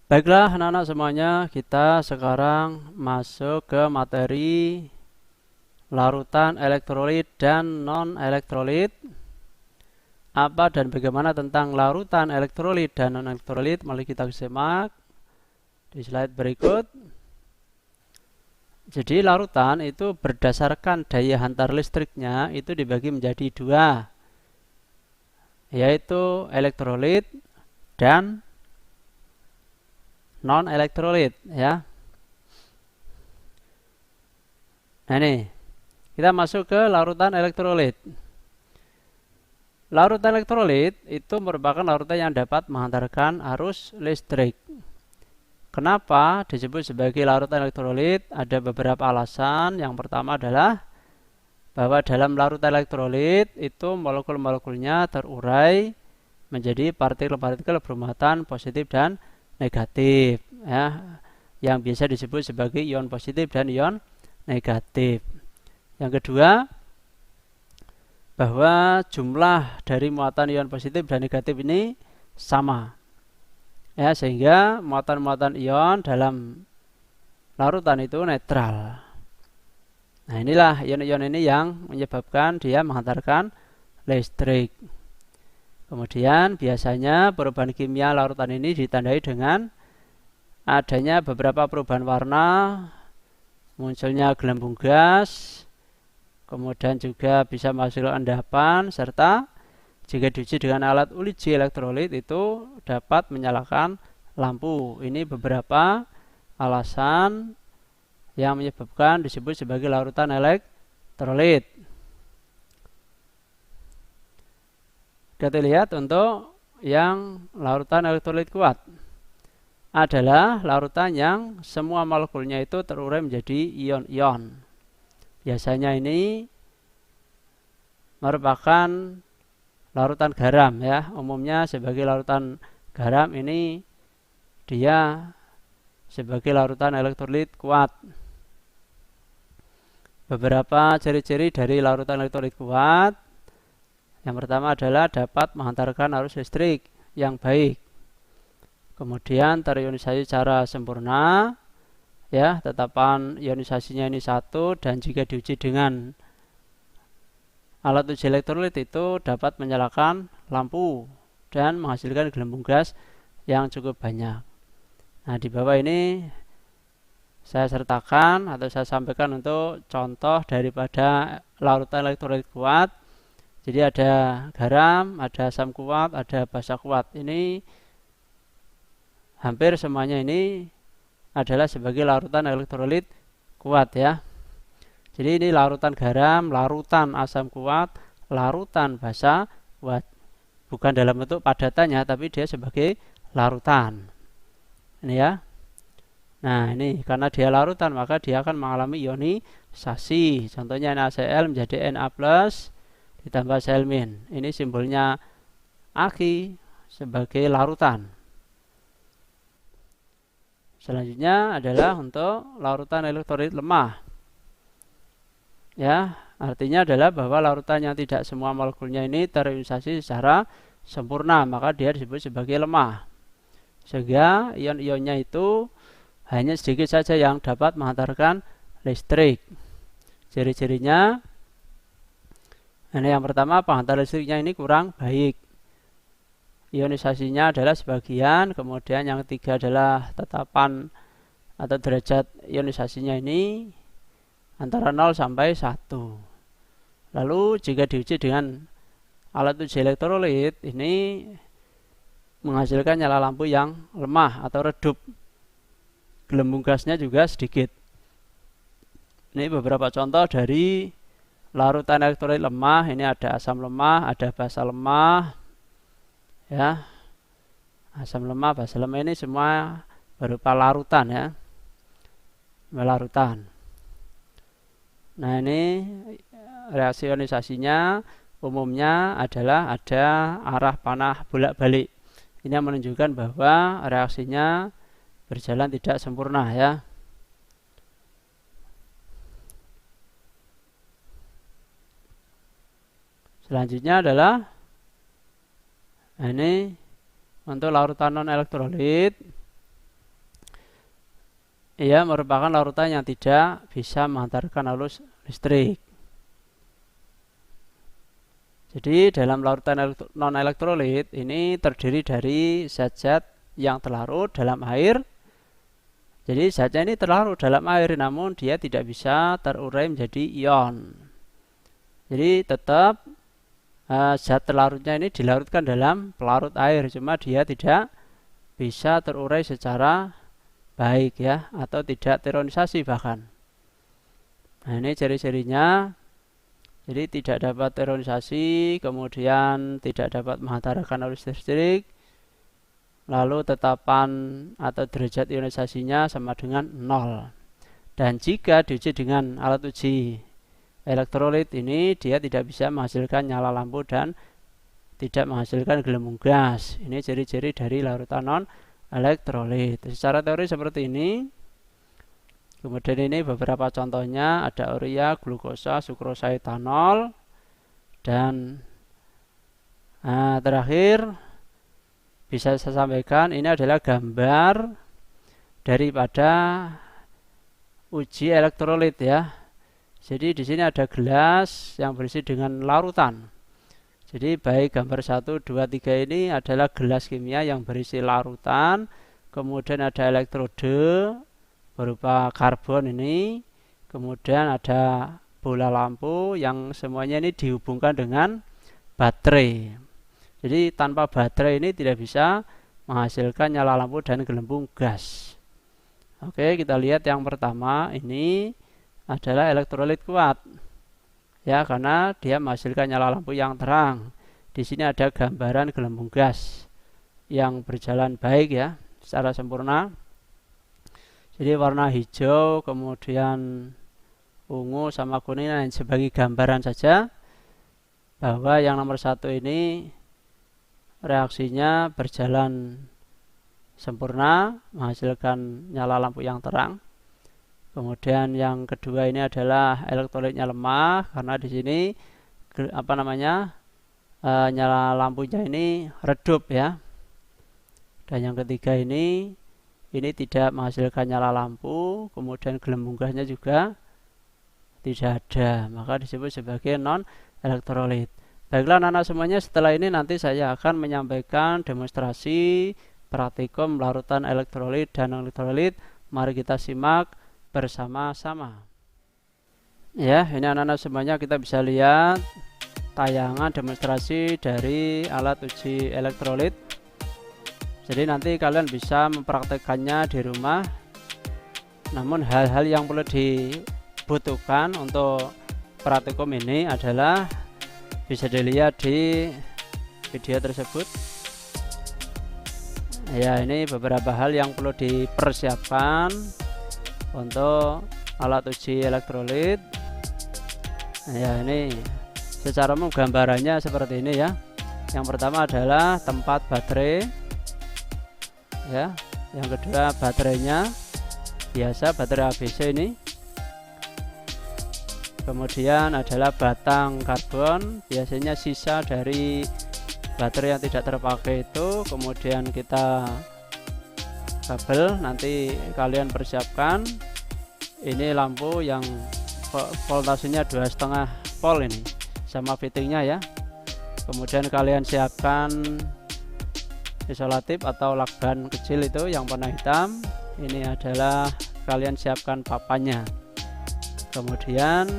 Baiklah anak-anak semuanya, kita sekarang masuk ke materi larutan elektrolit dan non-elektrolit. Apa dan bagaimana tentang larutan elektrolit dan non-elektrolit? Mari kita simak di slide berikut. Jadi larutan itu berdasarkan daya hantar listriknya itu dibagi menjadi dua, yaitu elektrolit dan non-elektrolit ya. Nah ini, kita masuk ke larutan elektrolit. Larutan elektrolit itu merupakan larutan yang dapat menghantarkan arus listrik. Kenapa disebut sebagai larutan elektrolit? Ada beberapa alasan. Yang pertama adalah bahwa dalam larutan elektrolit itu molekul-molekulnya terurai menjadi partikel-partikel bermuatan positif dan negatif ya, yang biasa disebut sebagai ion positif dan ion negatif. Yang kedua, bahwa jumlah dari muatan ion positif dan negatif ini sama ya, sehingga muatan-muatan ion dalam larutan itu netral. Nah inilah ion-ion ini yang menyebabkan dia menghantarkan listrik. Kemudian biasanya perubahan kimia larutan ini ditandai dengan adanya beberapa perubahan warna, munculnya gelembung gas, kemudian juga bisa menghasilkan endapan, serta jika diuji dengan alat uji elektrolit itu dapat menyalakan lampu. Ini beberapa alasan yang menyebabkan disebut sebagai larutan elektrolit. Kita lihat untuk yang larutan elektrolit kuat adalah larutan yang semua molekulnya itu terurai menjadi ion-ion. Biasanya ini merupakan larutan garam ya. Umumnya sebagai larutan garam ini dia sebagai larutan elektrolit kuat. Beberapa ciri-ciri dari larutan elektrolit kuat. Yang pertama adalah dapat menghantarkan arus listrik yang baik. Kemudian terionisasi secara sempurna ya, tetapan ionisasinya ini satu, dan jika diuji dengan alat uji elektrolit itu dapat menyalakan lampu dan menghasilkan gelembung gas yang cukup banyak. Nah di bawah ini saya sertakan atau saya sampaikan untuk contoh daripada larutan elektrolit kuat. Jadi ada garam, ada asam kuat, ada basa kuat. Ini hampir semuanya ini adalah sebagai larutan elektrolit kuat ya. Jadi ini larutan garam, larutan asam kuat, larutan basa kuat. Bukan dalam bentuk padatannya, tapi dia sebagai larutan. Ini ya. Nah ini karena dia larutan maka dia akan mengalami ionisasi. Contohnya NaCl menjadi Na+, ditambah Cl-. Ini simbolnya Ag sebagai larutan. Selanjutnya adalah untuk larutan elektrolit lemah. Ya, artinya adalah bahwa larutan yang tidak semua molekulnya ini terionisasi secara sempurna, maka dia disebut sebagai lemah. Sehingga ion-ionnya itu hanya sedikit saja yang dapat menghantarkan listrik. Ciri-cirinya, ini yang pertama, penghantar listriknya ini kurang baik. Ionisasinya adalah sebagian. Kemudian yang ketiga adalah tetapan atau derajat ionisasinya ini antara 0 sampai 1. Lalu jika diuji dengan alat uji elektrolit ini menghasilkan nyala lampu yang lemah atau redup. Gelembung gasnya juga sedikit. Ini beberapa contoh dari larutan elektrolit lemah. Ini ada asam lemah, ada basa lemah ya. Asam lemah, basa lemah ini semua berupa larutan ya. Larutan. Nah ini reaksi ionisasinya umumnya adalah ada arah panah bolak-balik. Ini yang menunjukkan bahwa reaksinya berjalan tidak sempurna ya. Selanjutnya adalah ini untuk larutan non elektrolit. ia merupakan larutan yang tidak bisa menghantarkan arus listrik. Jadi dalam larutan non-elektrolit ini terdiri dari zat-zat yang terlarut dalam air. Jadi zatnya ini terlarut dalam air, namun dia tidak bisa terurai menjadi ion. Jadi tetap zat terlarutnya ini dilarutkan dalam pelarut air, cuma dia tidak bisa terurai secara baik ya, atau tidak teronisasi bahkan. Nah ini ciri-cirinya. Jadi tidak dapat teronisasi, kemudian tidak dapat menghantarkan arus listrik, lalu tetapan atau derajat ionisasinya sama dengan 0. Dan jika diuji dengan alat uji elektrolit ini, dia tidak bisa menghasilkan nyala lampu dan tidak menghasilkan gelembung gas. Ini ciri-ciri dari larutan non-elektrolit. Secara teori seperti ini. Kemudian ini beberapa contohnya, ada urea, glukosa, sukrosa, etanol, dan terakhir bisa saya sampaikan ini adalah gambar daripada uji elektrolit ya. Jadi di sini ada gelas yang berisi dengan larutan. Jadi baik gambar 1, 2, 3 ini adalah gelas kimia yang berisi larutan, kemudian ada elektrode berupa karbon ini, kemudian ada bola lampu yang semuanya ini dihubungkan dengan baterai. Jadi tanpa baterai ini tidak bisa menghasilkan nyala lampu dan gelembung gas. Oke, kita lihat yang pertama ini adalah elektrolit kuat. Ya, karena dia menghasilkan nyala lampu yang terang. Di sini ada gambaran gelembung gas yang berjalan baik ya, secara sempurna. Jadi warna hijau, kemudian ungu sama kuning sebagai gambaran saja bahwa yang nomor 1 ini reaksinya berjalan sempurna, menghasilkan nyala lampu yang terang. Kemudian yang kedua ini adalah elektrolitnya lemah karena di sini nyala lampunya ini redup ya. Dan yang ketiga ini tidak menghasilkan nyala lampu, kemudian gelembung gasnya juga tidak ada, maka disebut sebagai non-elektrolit. Baiklah anak-anak semuanya, setelah ini nanti saya akan menyampaikan demonstrasi praktikum larutan elektrolit dan non-elektrolit. Mari kita simak bersama-sama. Ya, ini anak-anak semuanya kita bisa lihat tayangan demonstrasi dari alat uji elektrolit. Jadi nanti kalian bisa mempraktekannya di rumah. Namun hal-hal yang perlu dibutuhkan untuk praktikum ini adalah bisa dilihat di video tersebut. Ya, ini beberapa hal yang perlu dipersiapkan untuk alat uji elektrolit. Ya, ini secara umum gambarannya seperti ini ya. Yang pertama adalah tempat baterai. Ya, yang kedua baterainya biasa baterai ABC ini. Kemudian adalah batang karbon, biasanya sisa dari baterai yang tidak terpakai itu. Kemudian kita kabel, nanti kalian persiapkan ini lampu yang voltasenya 2,5 volt ini sama fittingnya ya. Kemudian kalian siapkan isolatif atau lakban kecil itu yang warna hitam. Ini adalah kalian siapkan papannya. Kemudian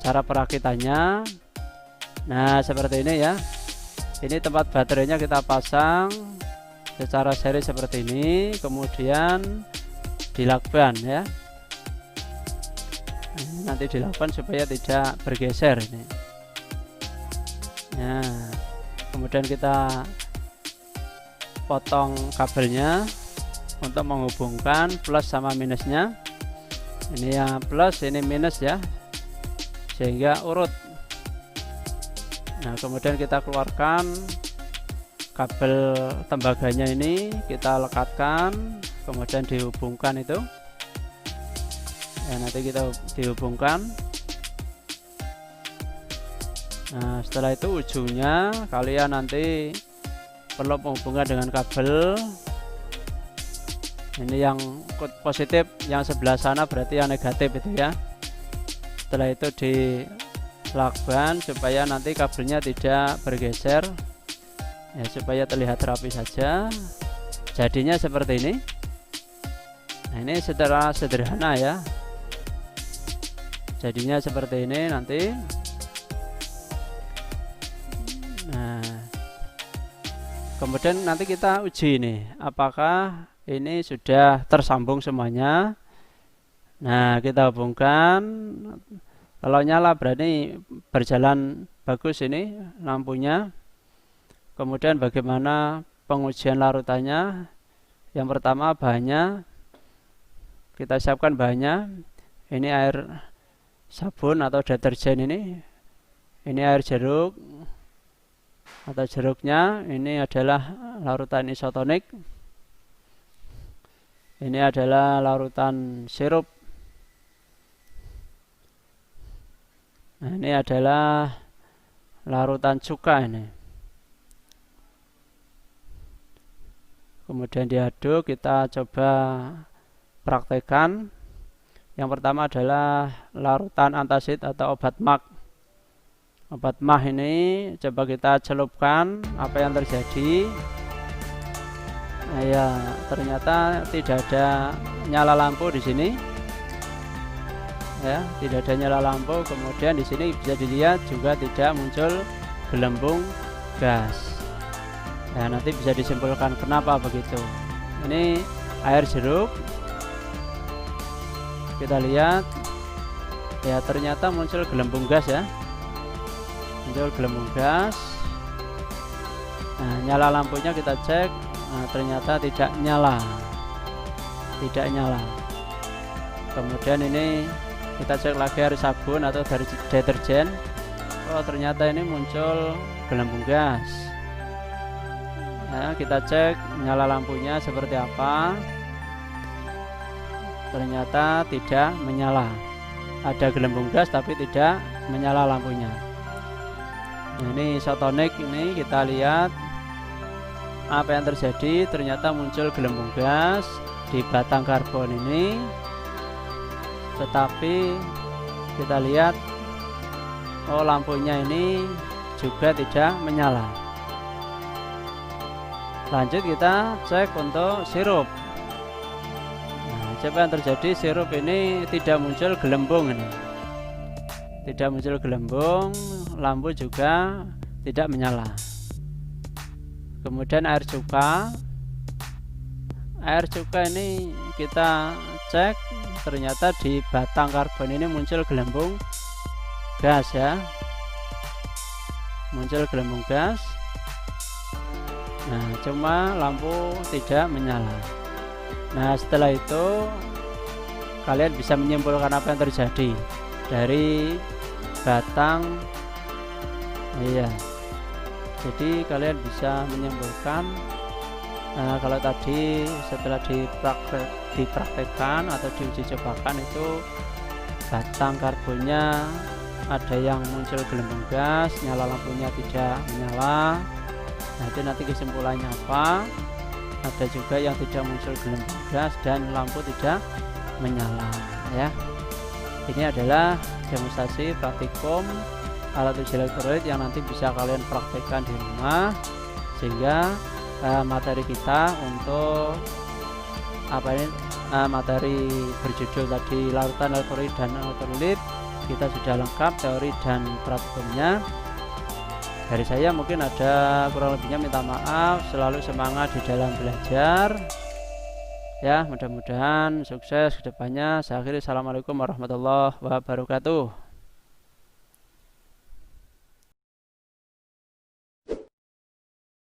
cara perakitannya, nah seperti ini ya. Ini tempat baterainya kita pasang secara seri seperti ini, kemudian dilakban ya. Nanti dilakban supaya tidak bergeser ini. Nah, kemudian kita potong kabelnya untuk menghubungkan plus sama minusnya. Ini yang plus, ini minus ya, sehingga urut. Nah, kemudian kita keluarkan kabel tembaganya ini, kita lekatkan, kemudian dihubungkan itu ya, nanti kita dihubungkan. Nah, setelah itu ujungnya kalian nanti perlu menghubungkan dengan kabel Ini yang positif, yang sebelah sana berarti yang negatif itu ya. Setelah itu dilakban supaya nanti kabelnya tidak bergeser ya, supaya terlihat rapi saja. Jadinya seperti ini. Nah, ini secara sederhana ya, jadinya seperti ini nanti. Nah, kemudian nanti kita uji ini apakah ini sudah tersambung semuanya. Nah, kita hubungkan. Kalau nyala berarti berjalan bagus ini lampunya. Kemudian bagaimana pengujian larutannya? Yang pertama bahannya, kita siapkan bahannya. Ini air sabun atau deterjen ini. Ini air jeruk atau jeruknya. Ini adalah larutan isotonik. Ini adalah larutan sirup. Nah, ini adalah larutan cuka ini. Kemudian diaduk, kita coba praktekkan. Yang pertama adalah larutan antasid atau obat mah. Obat mah ini coba kita celupkan, apa yang terjadi. Nah, ya, ternyata tidak ada nyala lampu di sini. Ya, tidak ada nyala lampu. Kemudian di sini bisa dilihat juga tidak muncul gelembung gas. Ya, nanti bisa disimpulkan kenapa begitu. Ini air jeruk. Kita lihat. Ya, ternyata muncul gelembung gas ya. Muncul gelembung gas. Nah, nyala lampunya kita cek. Nah, ternyata tidak nyala. Tidak nyala. Kemudian ini kita cek lagi air sabun atau dari deterjen. Oh, ternyata ini muncul gelembung gas. Nah, kita cek nyala lampunya seperti apa. Ternyata tidak menyala. Ada gelembung gas tapi tidak menyala lampunya. Nah, ini isotonik ini kita lihat apa yang terjadi. Ternyata muncul gelembung gas di batang karbon ini. Tetapi kita lihat, oh, lampunya ini juga tidak menyala. Lanjut kita cek untuk sirup. Nah, coba yang terjadi, sirup ini tidak muncul gelembung ini. Tidak muncul gelembung, lampu juga tidak menyala. Kemudian air cuka. Air cuka ini kita cek, ternyata di batang karbon ini muncul gelembung gas ya. Muncul gelembung gas. Nah, cuma lampu tidak menyala. Nah, setelah itu kalian bisa menyimpulkan apa yang terjadi dari batang. Iya. Jadi kalian bisa menyimpulkan. Nah, kalau tadi setelah dipraktekkan atau diuji cobakan itu batang karbonnya ada yang muncul gelembung gas, nyala lampunya tidak menyala. Nah, itu nanti kesimpulannya apa? Ada juga yang tidak muncul gelembung gas dan lampu tidak menyala ya. Ini adalah demonstrasi praktikum alat uji elektrolit yang nanti bisa kalian praktekkan di rumah, sehingga materi kita untuk apa ini materi berjudul tadi larutan elektrolit dan elektrolit kita sudah lengkap teori dan praktikumnya. Dari saya mungkin ada kurang lebihnya minta maaf. Selalu semangat di dalam belajar ya, mudah-mudahan sukses kedepannya. Saya akhiri, assalamualaikum warahmatullahi wabarakatuh.